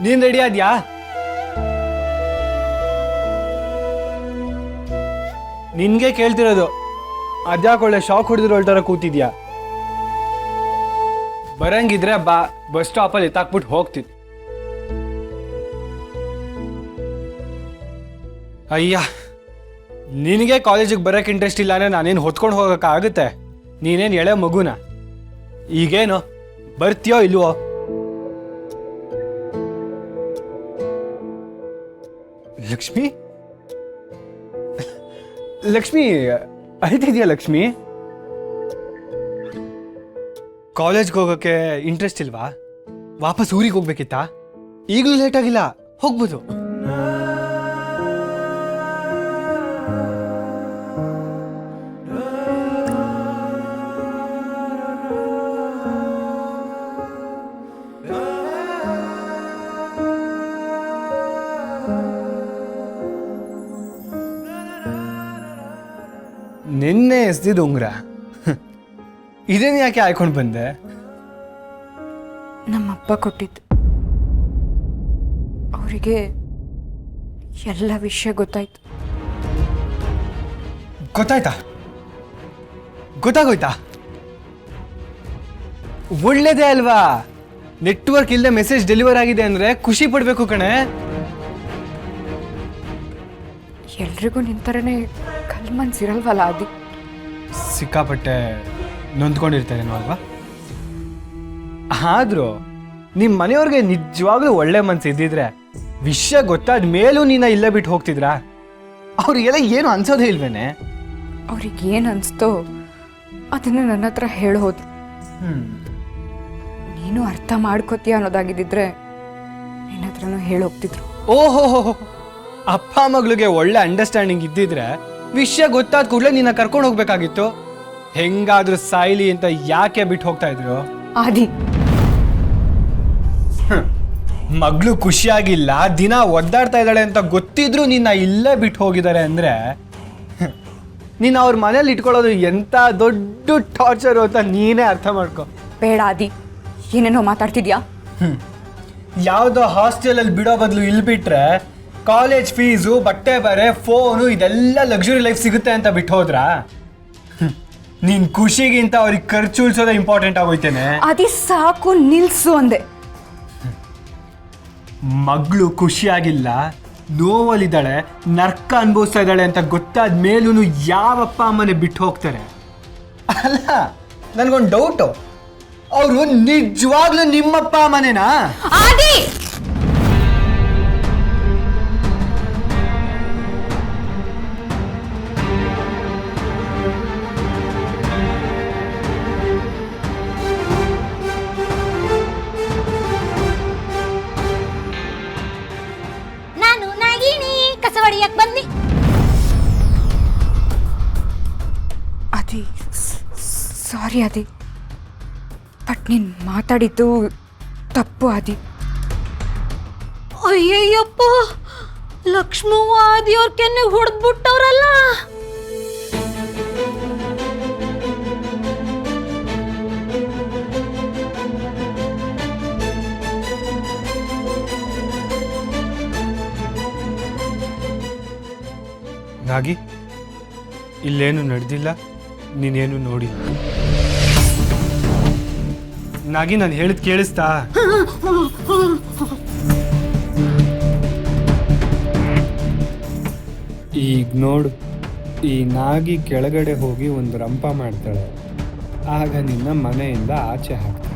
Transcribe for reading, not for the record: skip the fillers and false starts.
ನೀನ್ ರೆಡಿ ಆದ್ಯಾ? ನಿನ್ಗೆ ಕೇಳ್ತಿರೋದು, ಅದ್ಯಾಕೆ ಒಳ್ಳೆ ಶಾಕ್ ಹೊಡೆದ್ರು ಹೊಲ್ಟಾರ ಕೂತಿದ್ಯಾ? ಬರಂಗಿದ್ರೆ ಬಾ, ಬಸ್ ಸ್ಟಾಪಲ್ಲಿ ಎತ್ತಾಕ್ಬಿಟ್ಟು ಹೋಗ್ತೀನಿ. ಅಯ್ಯ, ನಿನಗೆ ಕಾಲೇಜಿಗೆ ಬರೋಕೆ ಇಂಟ್ರೆಸ್ಟ್ ಇಲ್ಲ ಅಂದರೆ ನಾನೇನು ಹೊತ್ಕೊಂಡು ಹೋಗೋಕ್ಕಾಗುತ್ತೆ? ನೀನೇನು ಎಳೆ ಮಗುನ? ಈಗೇನು ಬರ್ತೀಯೋ ಇಲ್ವೋ? ಲಕ್ಷ್ಮಿ, ಲಕ್ಷ್ಮಿ ಅಳ್ತಿದ್ಯಾ ಲಕ್ಷ್ಮಿ? ಕಾಲೇಜ್ಗೆ ಹೋಗೋಕ್ಕೆ ಇಂಟ್ರೆಸ್ಟ್ ಇಲ್ವಾ? ವಾಪಸ್ ಊರಿಗೆ ಹೋಗ್ಬೇಕಿತ್ತಾ? ಈಗಲೂ ಲೇಟ್ ಆಗಿಲ್ಲ, ಹೋಗ್ಬೋದು. ನಿನ್ನೆ ಎಸ್ದಿದ್ದು ಉಂಗ್ರ, ಇದೇನು ಯಾಕೆ ಆಯ್ಕೊಂಡು ಬಂದೆ? ನಮ್ಮಪ್ಪ ಕೊಟ್ಟಿದ್ದು. ಅವರಿಗೆ ಎಲ್ಲ ವಿಷಯ ಗೊತ್ತಾಯ್ತು. ಗೊತ್ತಾಯ್ತಾ? ಗೊತ್ತಾಗೋಯ್ತಾ? ಒಳ್ಳೇದೇ ಅಲ್ವಾ? ನೆಟ್ವರ್ಕ್ ಇಲ್ಲದೆ ಮೆಸೇಜ್ ಡೆಲಿವರ್ ಆಗಿದೆ ಅಂದ್ರೆ ಖುಷಿ ಪಡ್ಬೇಕು ಕಣೆ. ಎಲ್ರಿಗೂ ನಿಂತರನೇ ಕಲ್ಮನ್ಸಿರಲ್ವಲ್ಲ ಆದಿ? ಸಿಕ್ಕಾಪಟ್ಟೆ ನೊಂದ್ಕೊಂಡಿರ್ತಾರೇನೋ ಅಲ್ವಾ? ಆದ್ರೂ ನಿಮ್ಮ ಮನೆಯವ್ರಿಗೆ ನಿಜವಾಗ್ಲೂ ಒಳ್ಳೆ ಮನ್ಸು ಇದ್ದಿದ್ರೆ ವಿಷಯ ಗೊತ್ತಾದ ಮೇಲೂ ನೀನ ಇಲ್ಲೇ ಬಿಟ್ಟು ಹೋಗ್ತಿದ್ರಾ? ಅವ್ರಿಗೆಲ್ಲ ಏನು ಅನ್ಸೋದೇ ಇಲ್ವೇನೆ? ಅವ್ರಿಗೆ ಏನು ಅನಿಸ್ತೋ ಅದನ್ನು ನನ್ನ ಹತ್ರ ಹೇಳೋದು. ನೀನು ಅರ್ಥ ಮಾಡ್ಕೋತೀಯ ಅನ್ನೋದಾಗಿದ್ದಿದ್ರೆ ನಿನ್ನ ಹತ್ರನೂ ಹೇಳೋಗ್ತಿದ್ರು. ಓಹೋ, ಅಪ್ಪ ಮಗಳಿಗೆ ಒಳ್ಳೆ ಅಂಡರ್ಸ್ಟ್ಯಾಂಡಿಂಗ್ ಇದ್ದಿದ್ರೆ ವಿಷಯ ಗೊತ್ತಾದ ಕೂಡಲೇ ನಿನ್ನ ಕರ್ಕೊಂಡು ಹೋಗ್ಬೇಕಾಗಿತ್ತು. ಹೆಂಗಾದ್ರೂ ಸಾಯ್ಲಿ ಅಂತ ಯಾಕೆ ಬಿಟ್ಟು ಹೋಗ್ತಾ ಇದ್ರು? ಆದಿ, ಮಗಳು ಖುಷಿಯಾಗಿಲ್ಲ, ದಿನ ಒದ್ದಾಡ್ತಾ ಇದ್ದಾಳೆ ಅಂತ ಗೊತ್ತಿದ್ರು ನಿನ್ನ ಇಲ್ಲೇ ಬಿಟ್ಟು ಹೋಗಿದ್ದಾರೆ ಅಂದ್ರೆ ನೀನು ಅವ್ರ ಮನೇಲಿ ಇಟ್ಕೊಳ್ಳೋದು ಎಂತ ದೊಡ್ಡ ಟಾರ್ಚರು ಅಂತ ನೀನೇ ಅರ್ಥ ಮಾಡ್ಕೊ. ಬೇಡ ಆದಿ, ಏನೇನೋ ಮಾತಾಡ್ತಿದ್ಯಾ? ಯಾವುದೋ ಹಾಸ್ಟೆಲಲ್ಲಿ ಬಿಡೋ ಬದಲು ಇಲ್ಲಿ ಬಿಟ್ರೆ ಕಾಲೇಜ್ ಫೀಸು, ಬಟ್ಟೆ ಬರೆ, ಫೋನು ಇದೆಲ್ಲ ಲಕ್ಸುರಿ ಲೈಫ್ ಸಿಗುತ್ತೆ ಅಂತ ಬಿಟ್ಟು ಹೋದ್ರಾ? ನೀನ್ ಖುಷಿಗಿಂತ ಅವ್ರಿಗೆ ಖರ್ಚು ಉಳಿಸೋದೇ ಇಂಪಾರ್ಟೆಂಟ್ ಆಗೋಯ್ತೇನೆ. ಅದಿ ಸಾಕು, ನಿಲ್ಸು ಅಂದೆ. ಮಗಳು ಖುಷಿಯಾಗಿಲ್ಲ, ನೋವಲ್ಲಿದ್ದಾಳೆ, ನರ್ಕ ಅನುಭವಿಸ್ತಾ ಇದ್ದಾಳೆ ಅಂತ ಗೊತ್ತಾದ ಮೇಲೂ ಯಾವಪ್ಪ ಅಮ್ಮನೆ ಬಿಟ್ಟು ಹೋಗ್ತಾರೆ? ಅಲ್ಲ, ನನಗೊಂದು ಡೌಟು, ಅವರು ನಿಜವಾಗ್ಲೂ ನಿಮ್ಮಪ್ಪ ಅಮ್ಮನೇನಾ? ಆದಿ, ಹೊಡಿಯಕ್ ಬಂದಿ. ಅದಿ, ಸಾರಿ ಅದಿ, ಬಟ್ ನೀನು ಮಾತಾಡಿದ್ದು ತಪ್ಪು ಆದಿ. ಅಯ್ಯಯ್ಯಪ್ಪ, ಲಕ್ಷ್ಮವ್ವ ಆದಿಯವ್ರ ಕೆನ್ನೆಗೆ ಹೊಡೆದ್ಬಿಟ್ಟವ್ರಲ್ಲ. ನಾಗಿ, ಇಲ್ಲೇನು ನಡೆದಿಲ್ಲ, ನೀನೇನು ನೋಡಿಲ್ಲ. ನಾಗಿ, ನಾನು ಹೇಳಿದ್ ಕೇಳಿಸ್ತಾ? ಈಗ ನೋಡು, ಈ ನಾಗಿ ಕೆಳಗಡೆ ಹೋಗಿ ಒಂದು ರಂಪ ಮಾಡ್ತಾಳೆ, ಆಗ ನಿನ್ನ ಮನೆಯಿಂದ ಆಚೆ ಹಾಕ್ತಾಳೆ.